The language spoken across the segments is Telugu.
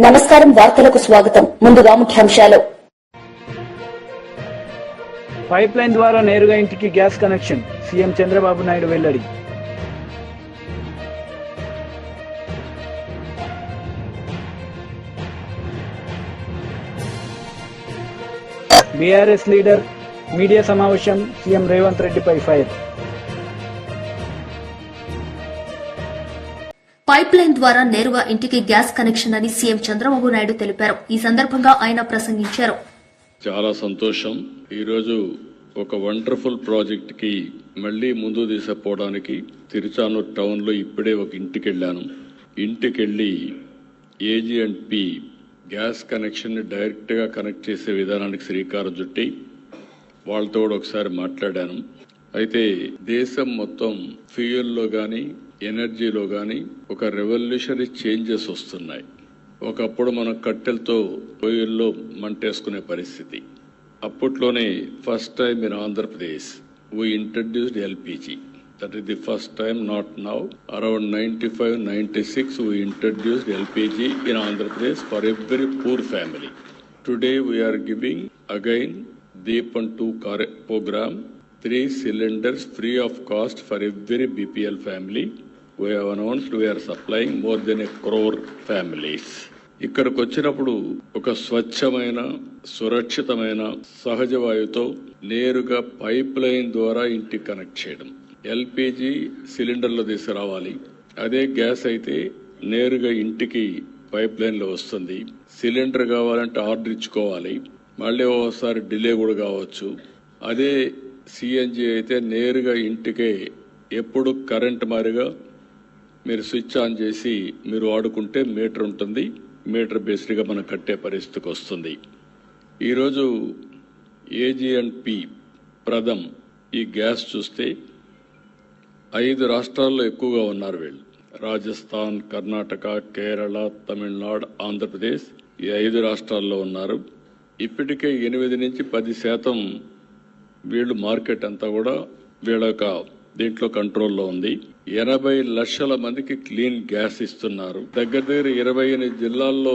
నమస్కారం, వార్తలకు స్వాగతం. ముందుగా ముఖ్యాంశాలు. పైప్ లైన్ ద్వారా నేరుగా ఇంటికి gas connection, CM Chandrababu Naidu వెల్లడి. బీఆర్ఎస్ లీడర్ మీడియా సమావేశం, సీఎం రేవంత్ రెడ్డిపై ఫైర్. పైప్ లైన్ ద్వారా నేరుగా ఇంటికి గ్యాస్ కనెక్షన్ అని సీఎం చంద్రబాబు నాయుడు తెలిపారు. ఈ సందర్భంగా ఆయన ప్రసంగించారు. చాలా సంతోషం. ఈరోజు ఒక వండర్ఫుల్ ప్రాజెక్ట్ కి మళ్లీ ముందు తీసుకుపోవడానికి తిరుచానూరు టౌన్ లో ఇప్పుడే ఒక ఇంటికి వెళ్ళాను. ఇంటికెళ్లి AG&P గ్యాస్ కనెక్షన్ ని డైరెక్ట్ గా కనెక్ట్ చేసే విధానానికి శ్రీకారం చుట్టి వాళ్ళతో కూడా ఒకసారి మాట్లాడాను. అయితే దేశం మొత్తం ఫ్యూయల్లో గాని ఎనర్జీలో గాని ఒక రెవల్యూషనరీ చేంజెస్ వస్తున్నాయి. ఒకప్పుడు మనం కట్టెలతో పొయ్యిల్లో మంటేసుకునే పరిస్థితి. అప్పట్లోనే first time in Andhra Pradesh we introduced LPG. That is the first time, not now. Around 95-96 we introduced LPG in Andhra Pradesh for every poor family. Today we are giving again Deepan 2 program, 3 cylinders free of cost for every BPL family. We have announced we are supplying more than 1 crore families. ఇక్కడికి వచ్చినప్పుడు ఒక స్వచ్ఛమైన సురక్షితమైన సహజ వాయువుతో నేరుగా పైప్ లైన్ ద్వారా ఇంటికి కనెక్ట్ చేయడం. LPG సిలిండర్లో తీసుకురావాలి. అదే గ్యాస్ అయితే నేరుగా ఇంటికి పైప్ లైన్ లో వస్తుంది. సిలిండర్ కావాలంటే ఆర్డర్ ఇచ్చుకోవాలి, మళ్ళీ ఓసారి డిలే కూడా కావచ్చు. అదే CNG అయితే నేరుగా ఇంటికే ఎప్పుడు కరెంట్ మారిగా మీరు స్విచ్ ఆన్ చేసి మీరు వాడుకుంటే మీటర్ ఉంటుంది. మీటర్ బేస్డ్గా మనం కట్టే పరిస్థితికి వస్తుంది. ఈరోజు AG&P ప్రథమ్ ఈ గ్యాస్ చూస్తే 5 రాష్ట్రాల్లో ఎక్కువగా ఉన్నారు వీళ్ళు. రాజస్థాన్, కర్ణాటక, కేరళ, తమిళనాడు, ఆంధ్రప్రదేశ్ ఈ 5 రాష్ట్రాల్లో ఉన్నారు. ఇప్పటికే 8 నుంచి 10% వీళ్ళు మార్కెట్ అంతా కూడా వీళ్ళ దీంట్లో కంట్రోల్లో ఉంది. 80 లక్షల మందికి క్లీన్ గ్యాస్ ఇస్తున్నారు. దగ్గర 28 జిల్లాల్లో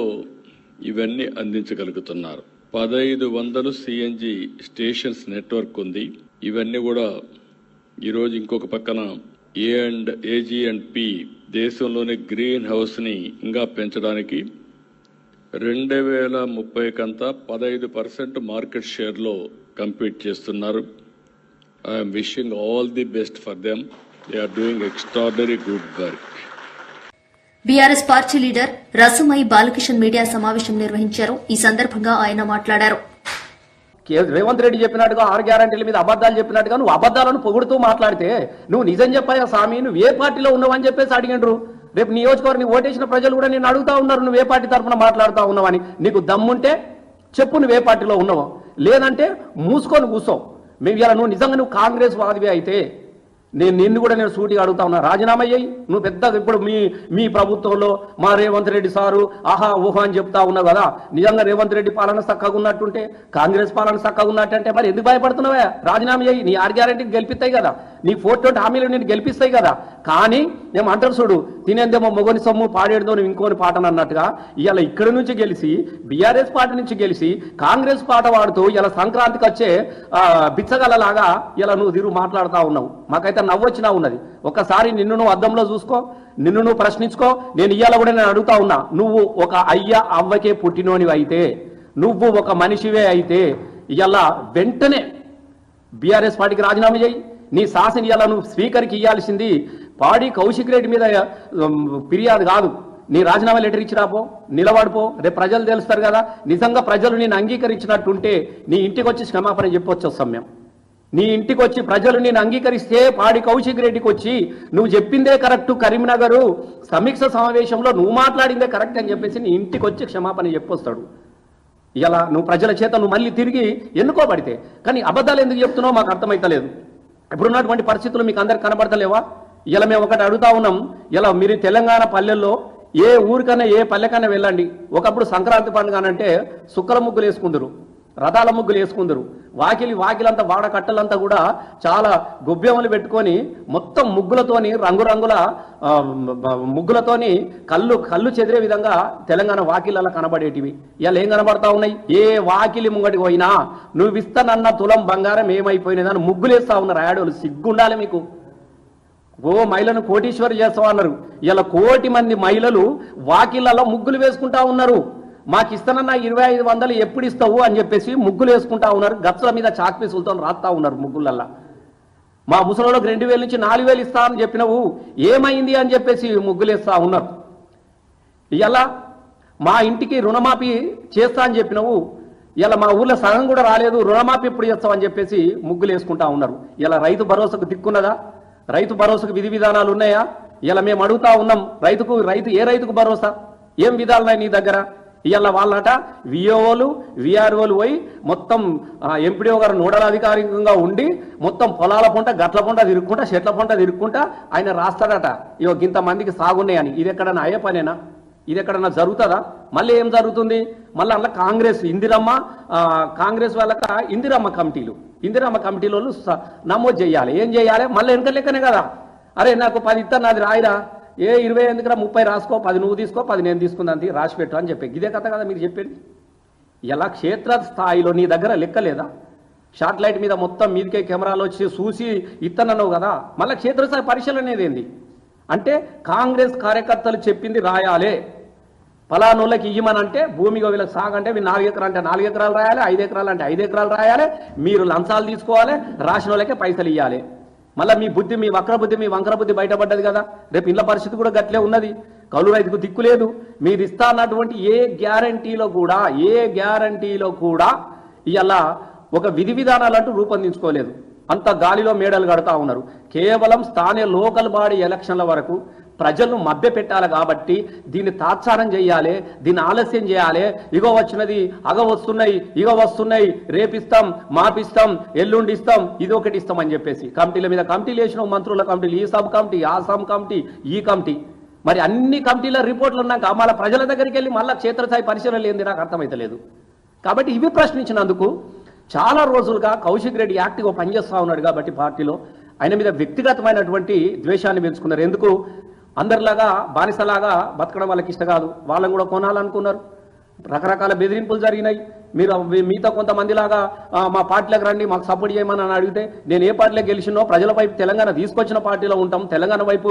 ఇవన్నీ అందించగలుగుతున్నారు. 1500 CNG స్టేషన్స్ నెట్వర్క్ ఉంది. ఇవన్నీ కూడా ఈరోజు ఇంకొక పక్కన AG&P దేశంలోని గ్రీన్ హౌస్ ని ఇంకా పెంచడానికి 2030 కంతా 15% మార్కెట్ షేర్ లో కంపీట్ చేస్తున్నారు. I am wishing all the best for them. They are doing extraordinary good work. BRS party leader Rasamayi Balakishan media సమావేశం నిర్వహించారు. ఈ సందర్భంగా ఆయన మాట్లాడారు. రేవంత్ రెడ్డి చెప్పినట్టుగా 6 గ్యారంటీల మీద అబద్దాలు చెప్పినట్టుగా నువ్వు అబద్దాలను పొగుడుతూ మాట్లాడితే నువ్వు నిజం చెప్పాయా స్వామి, నువ్వు ఏ పార్టీలో ఉన్నావని చెప్పేసి అడిగిండ్రు. రేపు నియోజకవర్గం ఓటేసిన ప్రజలు కూడా నేను అడుగుతా ఉన్నారు, నువ్వు ఏ పార్టీ తరఫున మాట్లాడుతూ ఉన్నావని. నీకు దమ్ముంటే చెప్పు నువ్వు ఏ పార్టీలో ఉన్నావో, లేదంటే మూసుకొని కూర్చో. మేము ఇలా నువ్వు నిజంగా కాంగ్రెస్ వాదివే అయితే నిన్ను కూడా నేను సూటిగా అడుగుతా ఉన్నా, రాజీనామా చేయి. నువ్వు పెద్దగా ఇప్పుడు మీ ప్రభుత్వంలో మా రేవంత్ రెడ్డి సారు ఆహా ఊహా అని చెప్తా ఉన్నావు కదా. నిజంగా రేవంత్ రెడ్డి పాలన చక్కగా ఉన్నట్టుంటే, కాంగ్రెస్ పాలన చక్కగా ఉన్నట్టంటే మరి ఎందుకు భయపడుతున్నావా? రాజీనామా చేయి. నీ 6 గ్యారెంటీకి గెలిపిస్తాయి కదా, నీ 420 హామీలు నేను గెలిపిస్తాయి కదా. కానీ మేము అంటారు చూడు, తినేందేమో మొగని సొమ్ము పాడేడుదో నువ్వు ఇంకోని పాటను అన్నట్టుగా ఇవాళ ఇక్కడి నుంచి గెలిచి బీఆర్ఎస్ పార్టీ నుంచి గెలిచి కాంగ్రెస్ పాట వాడుతూ ఇలా సంక్రాంతికి వచ్చే బిచ్చగలలాగా ఇలా నువ్వు తిరుగు మాట్లాడుతూ ఉన్నావు. మాకైతే నవ్వొచ్చినా ఉన్నది. ఒక్కసారి నిన్ను నువ్వు అద్దంలో చూసుకో, నిన్ను నువ్వు ప్రశ్నించుకో. నేను ఇవాళ కూడా నేను అడుగుతా ఉన్నా, నువ్వు ఒక అయ్య అవ్వకే పుట్టినోనివి అయితే, నువ్వు ఒక మనిషివే అయితే ఇవాళ వెంటనే బీఆర్ఎస్ పార్టీకి రాజీనామా చేయి. నీ శాసన ఇవాళ నువ్వు స్పీకర్కి ఇవ్వాల్సింది పాడి కౌశిక్ రెడ్డి మీద ఫిర్యాదు కాదు, నీ రాజీనామా లెటర్ ఇచ్చిరాపో, నిలబడిపో. రేపు ప్రజలు తెలుస్తారు కదా. నిజంగా ప్రజలు నేను అంగీకరించినట్టుంటే నీ ఇంటికి వచ్చి క్షమాపణ చెప్పొచ్చు వస్తాం మేము. నీ ఇంటికి వచ్చి ప్రజలు నేను అంగీకరిస్తే పాడి కౌశిక్ రెడ్డికి వచ్చి నువ్వు చెప్పిందే కరెక్ట్, కరీంనగర్ సమీక్ష సమావేశంలో నువ్వు మాట్లాడిందే కరెక్ట్ అని చెప్పేసి నీ ఇంటికి వచ్చి క్షమాపణ చెప్పొస్తాడు. ఇలా నువ్వు ప్రజల చేత నువ్వు మళ్ళీ తిరిగి ఎన్నుకోబడితే. కానీ అబద్ధాలు ఎందుకు చెప్తున్నావు మాకు అర్థమైతలేదు. ఇప్పుడున్నటువంటి పరిస్థితులు మీకు అందరికి కనబడతలేవా? ఇలా మేము ఒకటి అడుగుతా ఉన్నాం. ఇలా మీరు తెలంగాణ పల్లెల్లో ఏ ఊరికన్నా ఏ పల్లెకన్నా వెళ్ళండి. ఒకప్పుడు సంక్రాంతి పండుగ అంటే సుక్కల ముగ్గులు వేసుకుందరు. రథాల ముగ్గులు వేసుకుందరు. వాకిలంతా వాడకట్టలంతా కూడా చాలా గొబ్బెమ్మలు పెట్టుకొని మొత్తం ముగ్గులతోని రంగురంగుల ముగ్గులతోని కళ్ళు చెదిరే విధంగా తెలంగాణ వాకిళ్ళ కనబడేటివి. ఇలా ఏం కనబడతా ఉన్నాయి? ఏ వాకిలి ముంగటికి పోయినా నువ్వు ఇస్తానన్న తులం బంగారం ఏమైపోయినదని ముగ్గులేస్తా ఉన్నారు. ఆడోళ్ళు సిగ్గుండాలి మీకు. ఓ మహిళను కోటీశ్వరి చేస్తావు అన్నారు. ఇలా 1 కోటి మంది మహిళలు వాకిళ్లలో ముగ్గులు వేసుకుంటా ఉన్నారు. మాకు ఇస్తానన్న 2500 ఎప్పుడు ఇస్తావు అని చెప్పేసి ముగ్గులు వేసుకుంటా ఉన్నారు. గచ్చల మీద చాక్పీసులతో రాస్తా ఉన్నారు ముగ్గులల్లా. మా ముసలిలోకి 2000 నుంచి 4000 ఇస్తా అని చెప్పినవు, ఏమైంది అని చెప్పేసి ముగ్గులేస్తా ఉన్నారు. ఇలా మా ఇంటికి రుణమాఫీ చేస్తా అని చెప్పినవు, ఇలా మా ఊర్లో సగం కూడా రాలేదు, రుణమాఫీ ఎప్పుడు చేస్తావు అని చెప్పేసి ముగ్గులు వేసుకుంటా ఉన్నారు. ఇలా రైతు భరోసాకు దిక్కున్నదా? రైతు భరోసాకు విధి విధానాలు ఉన్నాయా? ఇలా మేము అడుగుతా ఉన్నాం, ఏ రైతుకు భరోసా, ఏం విధాలున్నాయి నీ దగ్గర? ఇవాళ వాళ్ళట విఓలు విఆర్ఓలు పోయి మొత్తం ఎంపీడీఓ గారు నోడల్ అధికారికంగా ఉండి మొత్తం పొలాల పొంట గట్ల పొంట తిరుక్కుంటా చెట్ల పొంట తిరుక్కుంటా ఆయన రాస్తాడట, ఇగో ఇంతమందికి సాగున్నాయని. ఇది ఎక్కడన్నా అయ్యే పనేనా? ఇది ఎక్కడన్నా జరుగుతుందా? మళ్ళీ ఏం జరుగుతుంది? మళ్ళీ అందులో కాంగ్రెస్ వాళ్ళక ఇందిరమ్మ కమిటీలు నమోదు చేయాలి. ఏం చేయాలి? మళ్ళీ వెనక లెక్కనే కదా. అరే నాకు 10 ఇస్తా, నాది రాయిరా, 20 ఎందుకురా, 30 రాసుకో, 10 నువ్వు తీసుకో, 10 నేను తీసుకుందాంతి, రాసి పెట్టు అని చెప్పి ఇదే కథ కదా మీరు చెప్పేది. ఇలా క్షేత్ర స్థాయిలో నీ దగ్గర లెక్కలేదా? శాటిలైట్ మీద మొత్తం మీదికే కెమెరాలు వచ్చి చూసి ఇత్తనన్నావు కదా, మళ్ళీ క్షేత్రస్థాయి పరిశీలన అనేది ఏంది అంటే కాంగ్రెస్ కార్యకర్తలు చెప్పింది రాయాలి. ఫలానోళ్ళకి ఇయ్యమనంటే భూమిగా వీళ్ళకి సాగంటే మీరు 4 ఎకరాలు అంటే 4 ఎకరాలు రాయాలి, 5 ఎకరాలు అంటే 5 ఎకరాలు రాయాలి, మీరు లంచాలు తీసుకోవాలి, రాసిన వాళ్ళకే పైసలు ఇవ్వాలి. మళ్ళీ మీ వక్ర బుద్ధి బయటపడ్డది కదా. రేపు ఇళ్ళ పరిస్థితి కూడా గట్లే ఉన్నది. కౌలు రైతుకు దిక్కు లేదు. మీరు ఇస్తా అన్నటువంటి ఏ గ్యారంటీలో కూడా ఇలా ఒక విధి విధానాలు అంటూ రూపొందించుకోలేదు. అంత గాలిలో మేడలు కడతా ఉన్నారు. కేవలం స్థానిక లోకల్ బాడీ ఎలక్షన్ల వరకు ప్రజలను మభ్య పెట్టాలి కాబట్టి దీన్ని తాత్సారం చేయాలి, దీన్ని ఆలస్యం చేయాలి. ఇగో వచ్చినది, వస్తున్నాయి, రేపిస్తాం, మాపిస్తాం, ఎల్లుండి ఇస్తాం, ఇది ఒకటి ఇస్తాం అని చెప్పేసి కమిటీల మీద కమిటీలు వేసిన మంత్రుల కమిటీలు, ఈ సబ్ కమిటీ, ఆ సబ్ కమిటీ, ఈ కమిటీ. మరి అన్ని కమిటీల రిపోర్ట్లు ఉన్నాక మళ్ళీ ప్రజల దగ్గరికి వెళ్ళి మళ్ళీ క్షేత్రస్థాయి పరిశీలన ఏంది నాకు అర్థమైతలేదు. కాబట్టి ఇవి ప్రశ్నించినందుకు చాలా రోజులుగా కౌశిక్ రెడ్డి యాక్టివ్గా పనిచేస్తూ ఉన్నాడు కాబట్టి పార్టీలో ఆయన మీద వ్యక్తిగతమైనటువంటి ద్వేషాన్ని పెంచుకున్నారు. ఎందుకు? అందరిలాగా బానిసలాగా బతకడం వాళ్ళకి ఇష్టం కాదు. వాళ్ళని కూడా కొనాలనుకున్నారు. రకరకాల బెదిరింపులు జరిగినాయి. మీతో కొంతమందిలాగా మా పార్టీలకు రండి, మాకు సపోర్ట్ చేయమని అని అడిగితే నేను ఏ పార్టీలో గెలిచినో ప్రజల వైపు తెలంగాణ తీసుకొచ్చిన పార్టీలో ఉంటాం, తెలంగాణ వైపు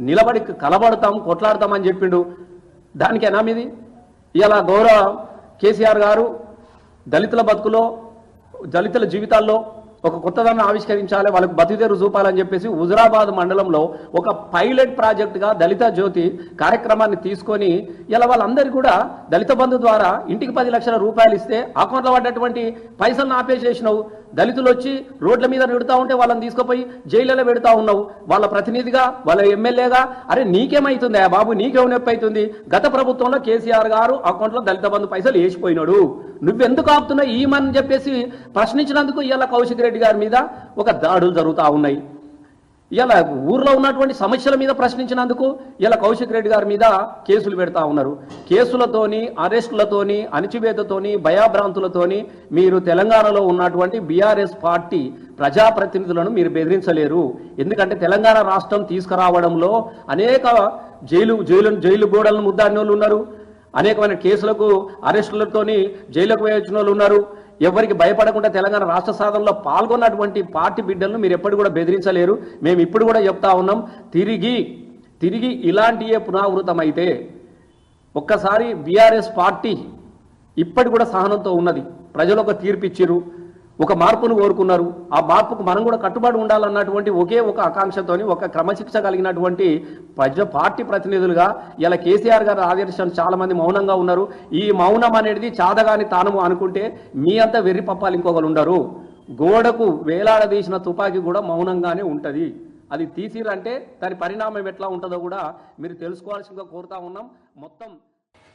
నిలబడి కలబడతాం, కొట్లాడతామని చెప్పిండు. దానికేనా మీది? ఇలా గౌరవ కేసీఆర్ గారు దళితుల బతుకులో, దళితుల జీవితాల్లో ఒక కొత్తదాన్ని ఆవిష్కరించాలి, వాళ్ళకు బతిదేరు చూపాలని చెప్పేసి హుజురాబాద్ మండలంలో ఒక పైలట్ ప్రాజెక్టుగా దళిత జ్యోతి కార్యక్రమాన్ని తీసుకొని ఇలా వాళ్ళందరికీ కూడా దళిత బంధు ద్వారా ఇంటికి 10 లక్షల రూపాయలు ఇస్తే అకౌంట్లో పడ్డటువంటి పైసలను ఆపేసేసినావు. దళితులు వచ్చి రోడ్ల మీద నిడుతూ ఉంటే వాళ్ళని తీసుకుపోయి జైలులో పెడతా ఉన్నావు. వాళ్ళ ప్రతినిధిగా, వాళ్ళ ఎమ్మెల్యేగా. అరే నీకేమైతుంది బాబు, నీకేం నొప్పి అవుతుంది? గత ప్రభుత్వంలో కేసీఆర్ గారు అకౌంట్లో దళిత బంధు పైసలు వేసిపోయినాడు, నువ్వెందుకు ఆపుతున్నావు ఈమని చెప్పేసి ప్రశ్నించినందుకు ఇలా కౌశిక్ రెడ్డి గారి మీద ఒక దాడులు జరుగుతూ ఉన్నాయి. ఇలా ఊర్లో ఉన్నటువంటి సమస్యల మీద ప్రశ్నించినందుకు ఇలా కౌశిక్ రెడ్డి గారి మీద కేసులు పెడతా ఉన్నారు. కేసులతోని, అరెస్టులతోని, అణచివేతతోని, భయాభ్రాంతులతోని మీరు తెలంగాణలో ఉన్నటువంటి బీఆర్ఎస్ పార్టీ ప్రజాప్రతినిధులను మీరు బెదిరించలేరు. ఎందుకంటే తెలంగాణ రాష్ట్రం తీసుకురావడంలో అనేక జైలు గోడలను ముద్దాడిన వాళ్ళు ఉన్నారు, అనేకమైన కేసులకు అరెస్టులతోని జైలుకు వేయించిన వాళ్ళు ఉన్నారు. ఎవరికి భయపడకుండా తెలంగాణ రాష్ట్ర సాధనలో పాల్గొన్నటువంటి పార్టీ బిడ్డలను మీరు ఎప్పుడు కూడా బెదిరించలేరు. మేము ఇప్పుడు కూడా చెప్తా ఉన్నాం, తిరిగి ఇలాంటియే పునరావృతమైతే ఒక్కసారి బీఆర్ఎస్ పార్టీ ఇప్పటి కూడా సహనంతో ఉన్నది. ప్రజలు ఒక తీర్పు ఇచ్చిరు, ఒక మార్పును కోరుకున్నారు. ఆ మార్పుకు మనం కూడా కట్టుబడి ఉండాలన్నటువంటి ఒకే ఒక ఆకాంక్షతోని, ఒక క్రమశిక్ష కలిగినటువంటి పార్టీ ప్రతినిధులుగా ఇలా కేసీఆర్ గారు ఆదర్శాన్ని చాలా మంది మౌనంగా ఉన్నారు. ఈ మౌనం అనేది చాదగాని తాను అనుకుంటే మీ అంతా వెర్రి పప్పాలు ఇంకొకరు ఉండరు. గోడకు వేలాడదీసిన తుపాకీ కూడా మౌనంగానే ఉంటుంది. అది తీసిరంటే దాని పరిణామం ఎట్లా ఉంటుందో కూడా మీరు తెలుసుకోవాల్సిందిగా కోరుతా ఉన్నాం. మొత్తం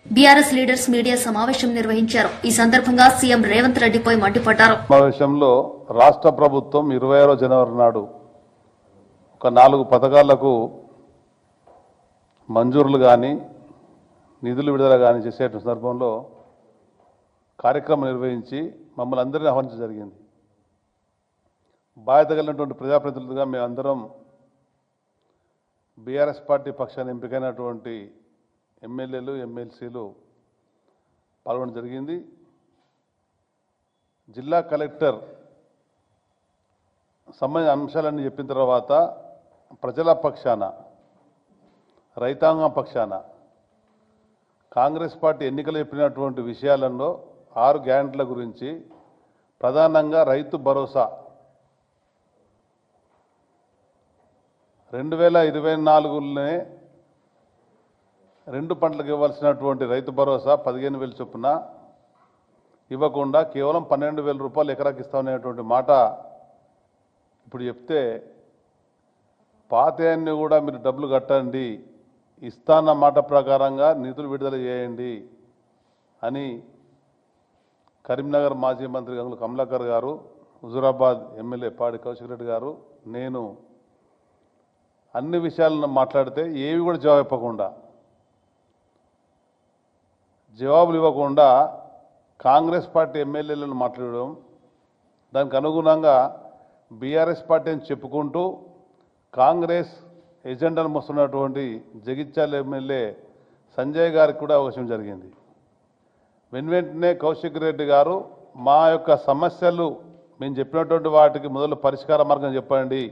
బీఆర్ఎస్ లీడర్స్ మీడియా సమావేశం నిర్వహించారు. ఈ సందర్భంగా సీఎం రేవంత్ రెడ్డిపై మండిపడ్డారు. సమావేశంలో రాష్ట్ర ప్రభుత్వం 26 జనవరి నాడు ఒక 4 పథకాలకు మంజూరులు కానీ నిధులు విడుదల కానీ చేసే సందర్భంలో కార్యక్రమం నిర్వహించి మమ్మల్ని అందరినీ ఆహ్వానించడం జరిగింది. బాధ్యత కలిగినటువంటి ప్రజాప్రతినిధులుగా మేమందరం బీఆర్ఎస్ పార్టీ పక్షాన్ని ఎంపికైనటువంటి ఎమ్మెల్యేలు ఎమ్మెల్సీలు పాల్గొనడం జరిగింది. జిల్లా కలెక్టర్ సంబంధించిన అంశాలన్నీ చెప్పిన తర్వాత ప్రజల పక్షాన రైతాంగం పక్షాన కాంగ్రెస్ పార్టీ ఎన్నికలు చెప్పినటువంటి విషయాలలో 6 గ్యారెంటీల గురించి ప్రధానంగా రైతు భరోసా 2024లోనే 2 పంటలకు ఇవ్వాల్సినటువంటి రైతు భరోసా 15,000 చొప్పున ఇవ్వకుండా కేవలం 12,000 రూపాయలు ఎకరాకి ఇస్తామనేటువంటి మాట ఇప్పుడు చెప్తే పాతయాన్ని కూడా మీరు డబ్బులు కట్టండి, ఇస్తాన్న మాట ప్రకారంగా నిధులు విడుదల చేయండి అని కరీంనగర్ మాజీ మంత్రి గంగుల కమలాకర్ గారు, హుజూరాబాద్ ఎమ్మెల్యే పాడి కౌశిక్ రెడ్డి గారు, నేను అన్ని విషయాలను మాట్లాడితే ఏవి కూడా జవాబులు ఇవ్వకుండా కాంగ్రెస్ పార్టీ ఎమ్మెల్యేలను మాట్లాడడం, దానికి అనుగుణంగా బీఆర్ఎస్ పార్టీ అని చెప్పుకుంటూ కాంగ్రెస్ ఎజెండాను మోస్తున్నటువంటి జగిత్యాల ఎమ్మెల్యే సంజయ్ గారికి కూడా అవకాశం జరిగింది. వెంటనే కౌశిక్ రెడ్డి గారు మా యొక్క సమస్యలు మేము చెప్పినటువంటి వాటికి మొదలు పరిష్కార మార్గం చెప్పండి,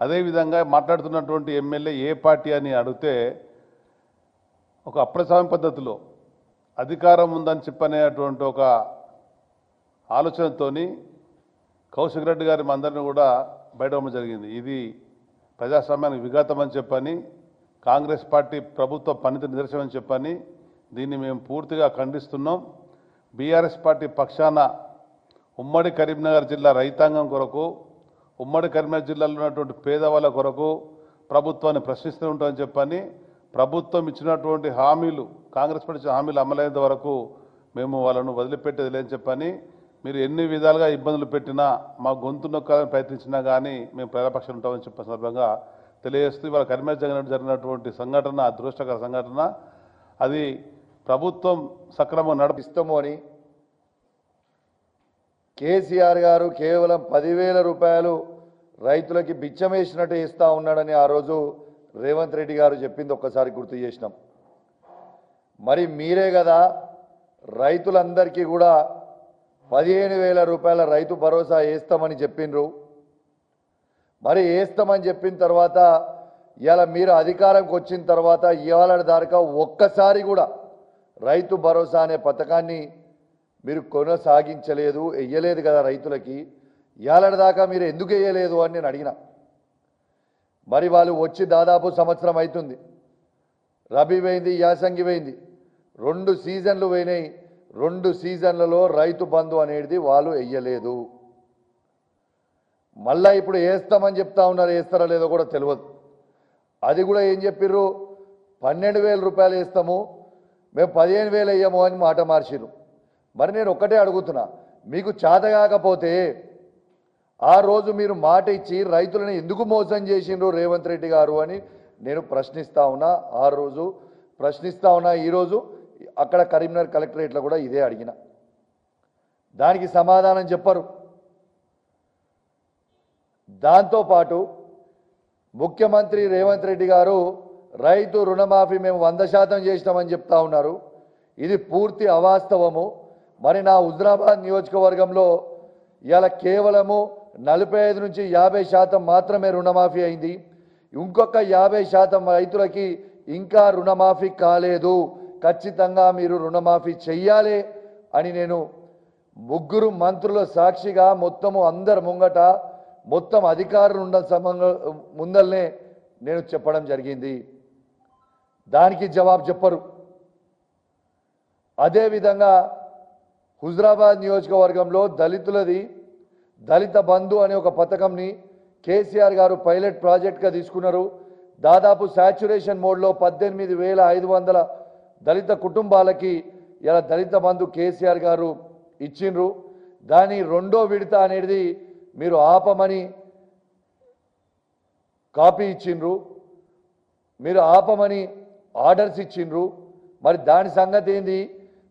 అదేవిధంగా మాట్లాడుతున్నటువంటి ఎమ్మెల్యే ఏ పార్టీ అని అడిగితే ఒక అప్రజాస్వామ్య పద్ధతిలో అధికారం ఉందని చెప్పనేటువంటి ఒక ఆలోచనతోని కౌశిక్ రెడ్డి గారి అందరినీ కూడా బయటపడడం జరిగింది. ఇది ప్రజాస్వామ్యానికి విఘాతం అని చెప్పని, కాంగ్రెస్ పార్టీ ప్రభుత్వ పనితీరు నిదర్శనం అని చెప్పని దీన్ని మేము పూర్తిగా ఖండిస్తున్నాం. బీఆర్ఎస్ పార్టీ పక్షాన ఉమ్మడి కరీంనగర్ జిల్లా రైతాంగం కొరకు, ఉమ్మడి కరీంనగర్ జిల్లాలో ఉన్నటువంటి పేదవాళ్ళ కొరకు ప్రభుత్వాన్ని ప్రశ్నిస్తూ ఉంటామని చెప్పని, ప్రభుత్వం ఇచ్చినటువంటి హామీలు, కాంగ్రెస్ పార్టీ ఇచ్చిన హామీలు అమలైనంత వరకు మేము వాళ్ళను వదిలిపెట్టేది లేదని చెప్పని, మీరు ఎన్ని విధాలుగా ఇబ్బందులు పెట్టినా మా గొంతు నొక్కాలని ప్రయత్నించినా కానీ మేము ప్రజాపక్షాలు ఉంటామని చెప్పే సందర్భంగా తెలియజేస్తూ ఇవాళ కరీంనగర్ జరిగినటువంటి సంఘటన అదృష్టకర సంఘటన. అది ప్రభుత్వం సక్రమంగా నడిపిస్తాము అని కేసీఆర్ గారు కేవలం 10,000 రూపాయలు రైతులకి బిచ్చమేసినట్టు ఇస్తా ఉన్నాడని ఆ రోజు రేవంత్ రెడ్డి గారు చెప్పింది ఒక్కసారి గుర్తు చేసినాం. మరి మీరే కదా రైతులందరికీ కూడా 15,000 రూపాయల రైతు భరోసా వేస్తామని చెప్పిండ్రు. మరి వేస్తామని చెప్పిన తర్వాత ఇవాళ మీరు అధికారంకి వచ్చిన తర్వాత ఇవాళ దాకా ఒక్కసారి కూడా రైతు భరోసా అనే పథకాన్ని మీరు కొనసాగించలేదు, వెయ్యలేదు కదా రైతులకి. ఇవాళ దాకా మీరు ఎందుకు వేయలేదు అని నేను అడిగిన. మరి వాళ్ళు వచ్చి దాదాపు సంవత్సరం అవుతుంది. రబీ పోయింది, యాసంగి పోయింది, 2 సీజన్లు పోయినాయి. 2 సీజన్లలో రైతు బంధు అనేది వాళ్ళు వెయ్యలేదు. మళ్ళా ఇప్పుడు వేస్తామని చెప్తా ఉన్నారు, వేస్తారో లేదో కూడా తెలియదు. అది కూడా ఏం చెప్పిర్రు, 12,000 రూపాయలు వేస్తాము, మేము 15,000 వేయము అని మాట మార్చిరు. మరి నేను ఒక్కటే అడుగుతున్నా, మీకు చేత కాకపోతే ఆ రోజు మీరు మాట ఇచ్చి రైతులను ఎందుకు మోసం చేసిండ్రు రేవంత్ రెడ్డి గారు అని నేను ప్రశ్నిస్తా ఉన్నా. ఆ రోజు ప్రశ్నిస్తా ఉన్నా, ఈరోజు అక్కడ కరీంనగర్ కలెక్టరేట్లో కూడా ఇదే అడిగిన. దానికి సమాధానం చెప్పరు. దాంతోపాటు ముఖ్యమంత్రి రేవంత్ రెడ్డి గారు రైతు రుణమాఫీ మేము 100% చేసినామని చెప్తా ఉన్నారు. ఇది పూర్తి అవాస్తవము. మరి నా హుజూరాబాద్ నియోజకవర్గంలో ఇవాళ కేవలము 45 నుంచి 50% మాత్రమే రుణమాఫీ అయింది. ఇంకొక 50% రైతులకి ఇంకా రుణమాఫీ కాలేదు. ఖచ్చితంగా మీరు రుణమాఫీ చెయ్యాలి అని నేను 3 మంత్రుల సాక్షిగా మొత్తము అందరి ముంగట మొత్తం అధికారులు ఉన్న ముందల్నే నేను చెప్పడం జరిగింది. దానికి జవాబు చెప్పరు. అదేవిధంగా హుజూరాబాద్ నియోజకవర్గంలో దళితులది దళిత బంధు అనే ఒక పథకంని కేసీఆర్ గారు పైలట్ ప్రాజెక్ట్గా తీసుకున్నారు. దాదాపు సాచ్యురేషన్ మోడ్లో 18,500 దళిత కుటుంబాలకి ఇలా దళిత బంధు కేసీఆర్ గారు ఇచ్చిండ్రు. దాని 2వ విడత అనేది మీరు ఆపమని కాపీ ఇచ్చిండ్రు, మీరు ఆపమని ఆర్డర్స్ ఇచ్చిండ్రు. మరి దాని సంగతి ఏంది?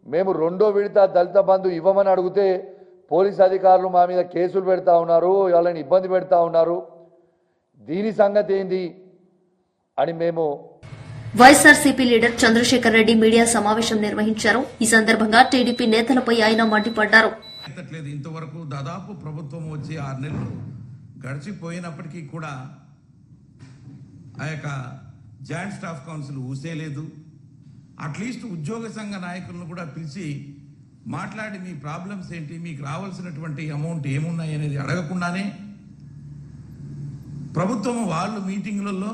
మేము రెండో విడత దళిత బంధు ఇవ్వమని అడిగితే పోలీస్ అధికారులు మా మీద కేసులు పెడతా ఉన్నారు, వాళ్ళని ఇబ్బంది పెడతా ఉన్నారు. దీని సంగతి ఏంది అని మేము వైఎస్ఆర్సీపీ లీడర్ చంద్రశేఖర్ రెడ్డి మీడియా సమావేశం నిర్వహించారు. ఈ సందర్భంగా టీడీపీ నేతలపై ఆయన మండిపడ్డారు. ఇంతవరకు దాదాపు ప్రభుత్వం వచ్చి 6 నెలలు గడిచిపోయినప్పటికీ కూడా ఆ యొక్క జాయింట్ స్టాఫ్ కౌన్సిల్ ఊసేలేదు. అట్లీస్ట్ ఉద్యోగ సంఘ నాయకులను కూడా పిలిచి మాట్లాడి మీ ప్రాబ్లమ్స్ ఏంటి, మీకు రావాల్సినటువంటి అమౌంట్ ఏమున్నాయి అనేది అడగకుండానే ప్రభుత్వం వాళ్ళు మీటింగులలో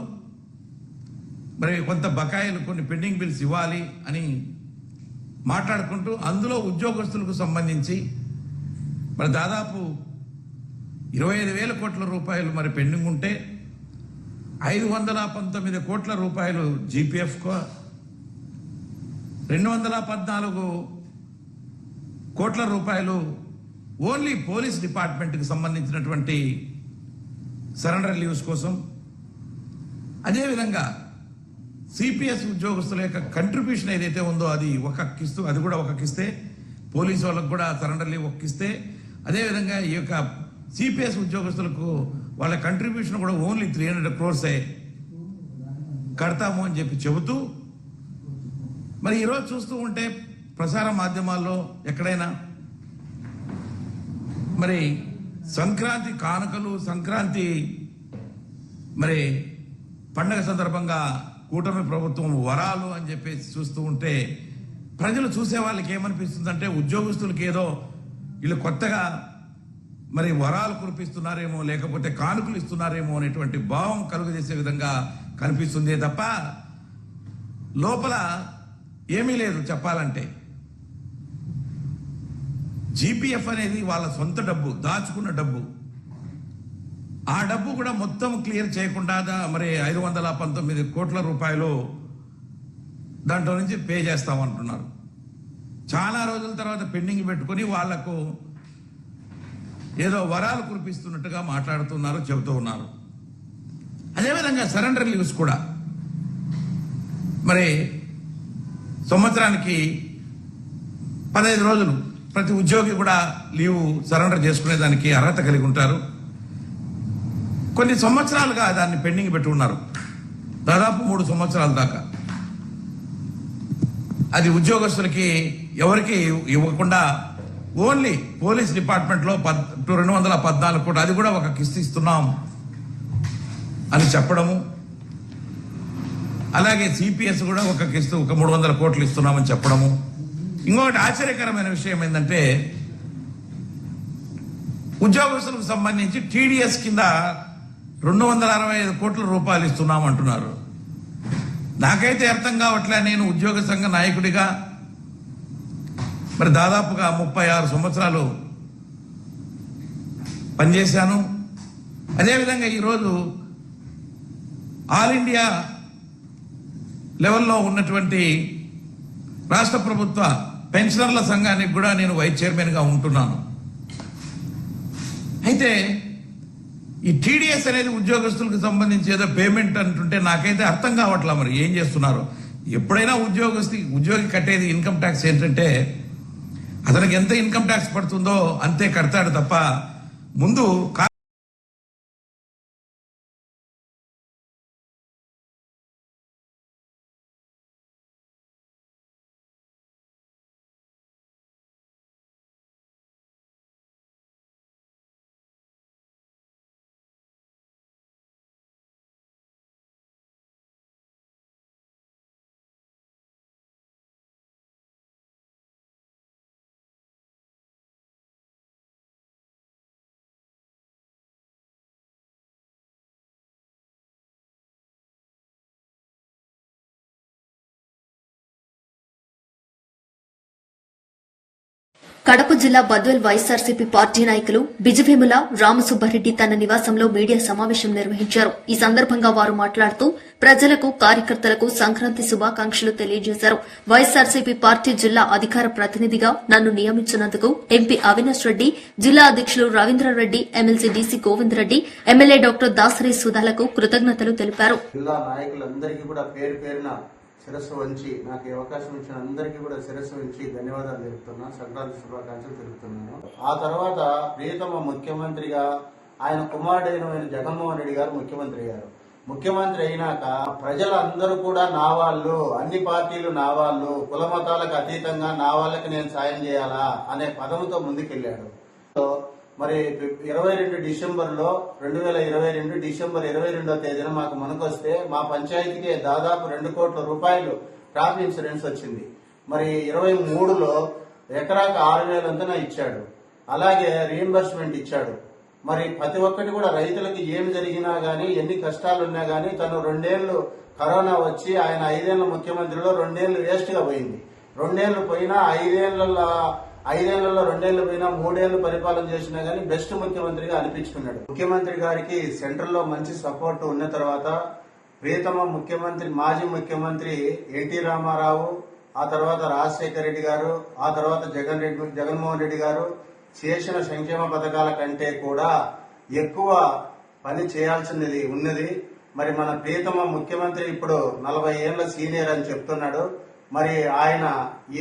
మరి కొంత బకాయిలు కొన్ని పెండింగ్ బిల్స్ ఇవ్వాలి అని మాట్లాడుకుంటూ అందులో ఉద్యోగస్తులకు సంబంధించి మరి దాదాపు 25,000 కోట్ల రూపాయలు మరి పెండింగ్ ఉంటే 519 కోట్ల రూపాయలు జీపీఎఫ్, 214 కోట్ల రూపాయలు ఓన్లీ పోలీస్ డిపార్ట్మెంట్కి సంబంధించినటువంటి సరెండర్ లీవ్స్ కోసం, అదేవిధంగా సిపిఎస్ ఉద్యోగస్తుల యొక్క కంట్రిబ్యూషన్ ఏదైతే ఉందో అది అది కూడా ఒకకిస్తే, పోలీసు వాళ్ళకు కూడా సరెండర్ లీవ్ ఒక్కిస్తే, అదేవిధంగా ఈ యొక్క సిపిఎస్ ఉద్యోగస్తులకు వాళ్ళ కంట్రిబ్యూషన్ కూడా ఓన్లీ 300 crores కడతాము అని చెప్పి చెబుతూ మరి ఈరోజు చూస్తూ ఉంటే ప్రసార మాధ్యమాల్లో ఎక్కడైనా మరి సంక్రాంతి కానుకలు, సంక్రాంతి మరి పండగ సందర్భంగా కూటమి ప్రభుత్వం వరాలు అని చెప్పేసి చూస్తూ ఉంటే ప్రజలు చూసే వాళ్ళకి ఏమనిపిస్తుందంటే ఉద్యోగస్తులకి ఏదో వీళ్ళు కొత్తగా మరి వరాలు కురిపిస్తున్నారేమో, లేకపోతే కానుకలు ఇస్తున్నారేమో అనేటువంటి భావం కలుగజేసే విధంగా కనిపిస్తుంది తప్ప లోపల ఏమీ లేదు. చెప్పాలంటే జీపీఎఫ్ అనేది వాళ్ళ సొంత డబ్బు, దాచుకున్న డబ్బు. ఆ డబ్బు కూడా మొత్తం క్లియర్ చేయకుండా మరి 519 కోట్ల రూపాయలు దాంట్లో నుంచి పే చేస్తామంటున్నారు. చాలా రోజుల తర్వాత పెండింగ్ పెట్టుకుని వాళ్లకు ఏదో వరాలు కురిపిస్తున్నట్టుగా మాట్లాడుతున్నారు, చెబుతూ ఉన్నారు. అదేవిధంగా సరెండర్ లీవ్స్ కూడా మరి సంవత్సరానికి 15 రోజులు ప్రతి ఉద్యోగి కూడా లీవ్ సరెండర్ చేసుకునేదానికి అర్హత కలిగి ఉంటారు. కొన్ని సంవత్సరాలుగా దాన్ని పెండింగ్ పెట్టి ఉన్నారు, దాదాపు 3 సంవత్సరాల దాకా. అది ఉద్యోగస్తులకి ఎవరికి ఇవ్వకుండా ఓన్లీ పోలీస్ డిపార్ట్మెంట్లో 214 కోట్లు, అది కూడా ఒక కిస్తీ ఇస్తున్నాం అని చెప్పడము, అలాగే సిపిఎస్ కూడా ఒక కిస్తీ 300 కోట్లు ఇస్తున్నామని చెప్పడము. ఇంకొకటి ఆశ్చర్యకరమైన విషయం ఏంటంటే ఉద్యోగస్తులకు సంబంధించి టీడీఎస్ కింద 265 కోట్ల రూపాయలు ఇస్తున్నామంటున్నారు. నాకైతే అర్థం కావట్లే. నేను ఉద్యోగ సంఘ నాయకుడిగా మరి దాదాపుగా 36 సంవత్సరాలు పనిచేశాను. అదేవిధంగా ఈరోజు ఆల్ ఇండియా లెవెల్లో ఉన్నటువంటి రాష్ట్ర ప్రభుత్వ పెన్షనర్ల సంఘానికి కూడా నేను వైస్ చైర్మన్గా ఉంటున్నాను. అయితే ఈ టీడీఎస్ అనేది ఉద్యోగస్తులకు సంబంధించి ఏదో పేమెంట్ అంటుంటే నాకైతే అర్థం కావట్లా. మరి ఏం చేస్తున్నారు? ఎప్పుడైనా ఉద్యోగి కట్టేది ఇన్కమ్ ట్యాక్స్ ఏంటంటే అతనికి ఎంత ఇన్కమ్ ట్యాక్స్ పడుతుందో అంతే కడతాడు తప్ప ముందు కడప జిల్లా బద్వేల్ వైఎస్ఆర్సీపీ పార్టీ నాయకులు బిజివేముల రామసుబ్బారెడ్డి తన నివాసంలో మీడియా సమావేశం నిర్వహించారు. ఈ సందర్భంగా వారు మాట్లాడుతూ ప్రజలకు, కార్యకర్తలకు సంక్రాంతి శుభాకాంక్షలు తెలియజేశారు. వైఎస్ఆర్సీపీ పార్టీ జిల్లా అధికార ప్రతినిధిగా నన్ను నియమించినందుకు ఎంపీ అవినాష్ రెడ్డి, జిల్లా అధ్యకులు Ravindra Reddy, MLC D C Govind Reddy, MLA doctor Dasari సుధాలకు కృతజ్ఞతలు తెలిపారు. జిల్లా నాయకులందరికీ కూడా పేరు పేరున శిరస్సు వంచి నాకు ఈ అవకాశం ఇచ్చిన అందరికీ కూడా శిరస్సు వంచి ధన్యవాదాలు తెలుపుతున్నా, సంక్రాంతి శుభాకాంక్షలు తెలుపుతున్నాను. ఆ తర్వాత ప్రియతమ ముఖ్యమంత్రిగా ఆయన కుమారుడైన జగన్మోహన్ రెడ్డి గారు ముఖ్యమంత్రి అయినాక ప్రజలందరూ కూడా నా వాళ్ళు, అన్ని పార్టీలు నా వాళ్ళు, కుల మతాలకు అతీతంగా నా వాళ్ళకి నేను సాయం చేయాలా అనే పదముతో ముందుకెళ్లాడు. మరి 22 డిసెంబర్లో 2022 డిసెంబర్ 22వ తేదీన మాకు మనకొస్తే మా పంచాయతీకి దాదాపు 2 కోట్ల రూపాయలు క్రాప్ ఇన్సూరెన్స్ వచ్చింది. మరి 23లో ఎకరాకు 6,000 అంతనా ఇచ్చాడు. అలాగే రీఎంబర్స్మెంట్ ఇచ్చాడు. మరి ప్రతి ఒక్కటి కూడా రైతులకు ఏమి జరిగినా గానీ, ఎన్ని కష్టాలున్నా గానీ, తను 2 ఏళ్లు కరోనా వచ్చి ఆయన 5 ఏళ్ల ముఖ్యమంత్రిలో 2 ఏళ్లు వేస్ట్ గా పోయింది. 2 ఏళ్లు పోయినా 5 ఏళ్లలో 2 ఏళ్లు పోయినా 3 ఏళ్లు పరిపాలన చేసినా గానీ బెస్ట్ ముఖ్యమంత్రిగా అనిపించుకున్నాడు. ముఖ్యమంత్రి గారికి సెంట్రల్ లో మంచి సపోర్ట్ ఉన్న తర్వాత ప్రియతమ ముఖ్యమంత్రి, మాజీ ముఖ్యమంత్రి ఎన్టీ రామారావు, ఆ తర్వాత రాజశేఖర రెడ్డి గారు, ఆ తర్వాత జగన్మోహన్ రెడ్డి గారు చేసిన సంక్షేమ పథకాల కంటే కూడా ఎక్కువ పని చేయాల్సినది ఉన్నది. మరి మన ప్రియతమ ముఖ్యమంత్రి ఇప్పుడు 40 ఏళ్ల సీనియర్ అని చెప్తున్నాడు. మరి ఆయన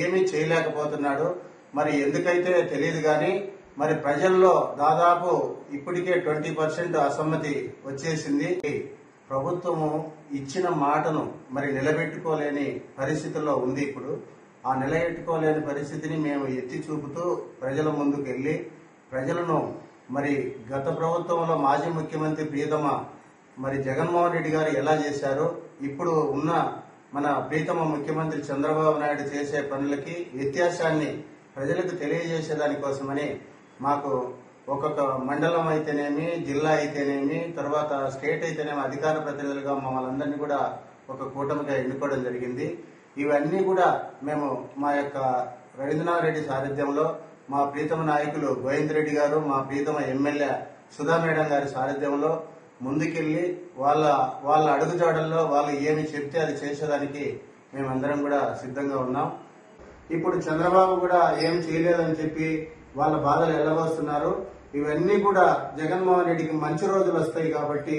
ఏమీ చేయలేకపోతున్నాడు. మరి ఎందుకైతే తెలియదు కానీ మరి ప్రజల్లో దాదాపు ఇప్పటికే 20% అసమ్మతి వచ్చేసింది. ప్రభుత్వము ఇచ్చిన మాటను మరి నిలబెట్టుకోలేని పరిస్థితుల్లో ఉంది. ఇప్పుడు ఆ నిలబెట్టుకోలేని పరిస్థితిని మేము ఎత్తి చూపుతూ ప్రజల ముందుకు వెళ్లి ప్రజలను మరి గత ప్రభుత్వంలో మాజీ ముఖ్యమంత్రి ప్రియతమ మరి జగన్మోహన్ రెడ్డి గారు ఎలా చేశారో, ఇప్పుడు ఉన్న మన ప్రియతమ ముఖ్యమంత్రి చంద్రబాబు నాయుడు చేసే పనులకి వ్యత్యాసాన్ని ప్రజలకు తెలియజేసేదానికోసమని మాకు ఒక్కొక్క మండలం అయితేనేమి, జిల్లా అయితేనేమి, తర్వాత స్టేట్ అయితేనేమి అధికార ప్రతినిధులుగా మమ్మల్ని అందరినీ కూడా ఒక కూటమిగా ఎన్నుకోవడం జరిగింది. ఇవన్నీ కూడా మేము మా యొక్క రవీంద్రనాథ్ రెడ్డి సారథ్యంలో, మా ప్రీతమ నాయకులు గోవింద్ రెడ్డి గారు, మా ప్రీతమ ఎమ్మెల్యే సుధా మేడం గారి సారథ్యంలో ముందుకెళ్లి వాళ్ళ అడుగుజాడల్లో వాళ్ళు ఏమి చెప్తే అది చేసేదానికి మేమందరం కూడా సిద్ధంగా ఉన్నాం. ఇప్పుడు చంద్రబాబు కూడా ఏం చేయలేదని చెప్పి వాళ్ళ బాధలు ఎల్లబోస్తున్నారు. ఇవన్నీ కూడా జగన్మోహన్ రెడ్డికి మంచి రోజులు వస్తాయి కాబట్టి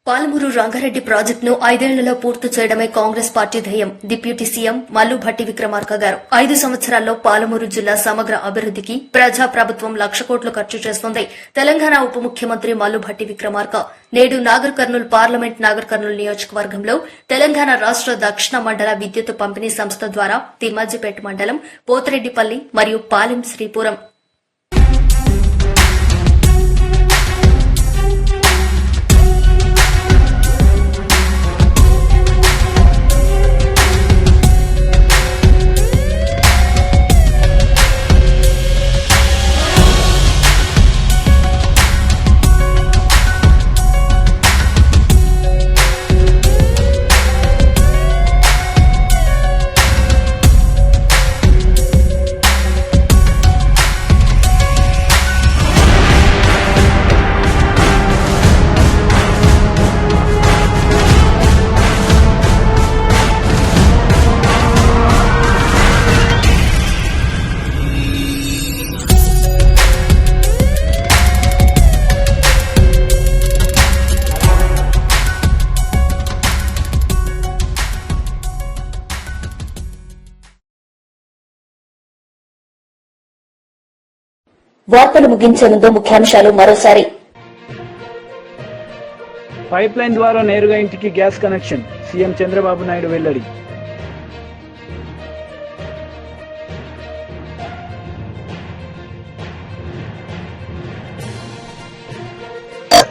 పాలమూరు రంగారెడ్డి ప్రాజెక్టును 5 ఏళ్లలో పూర్తి చేయడమే కాంగ్రెస్ పార్టీ ధ్యేయం. డిప్యూటీ సీఎం మల్లు భట్టి విక్రమార్క గారు 5 సంవత్సరాల్లో పాలమూరు జిల్లా సమగ్ర అభివృద్దికి ప్రజాప్రభుత్వం 1,00,000 కోట్లు ఖర్చు చేస్తోంది. తెలంగాణ ఉప ముఖ్యమంత్రి మల్లు భట్టి విక్రమార్క నేడు నాగర్ కర్నూల్ పార్లమెంట్ నాగర్ కర్నూల్ నియోజకవర్గంలో తెలంగాణ రాష్ట దక్షిణ మండల విద్యుత్ పంపిణీ సంస్థ ద్వారా తిమ్మాజిపేట మండలం పోతిరెడ్డిపల్లి మరియు పాలెం శ్రీపురం వార్తలు ముగించే ముందు ముఖ్యాంశాలు మరోసారి. పైప్ లైన్ ద్వారా నేరుగా ఇంటికి gas connection, CM Chandrababu Naidu వెల్లడి.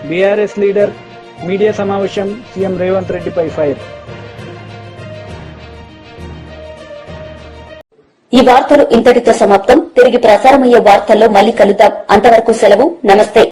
బీఆర్ఎస్ లీడర్ మీడియా సమావేశం, సీఎం రేవంత్ రెడ్డిపై ఫైర్. ఈ వార్తలు ఇంతటితో సమాప్తం. తిరిగి ప్రసారమయ్యే వార్తల్లో మళ్లీ కలుద్దాం. అంతవరకు సెలవు. నమస్తే.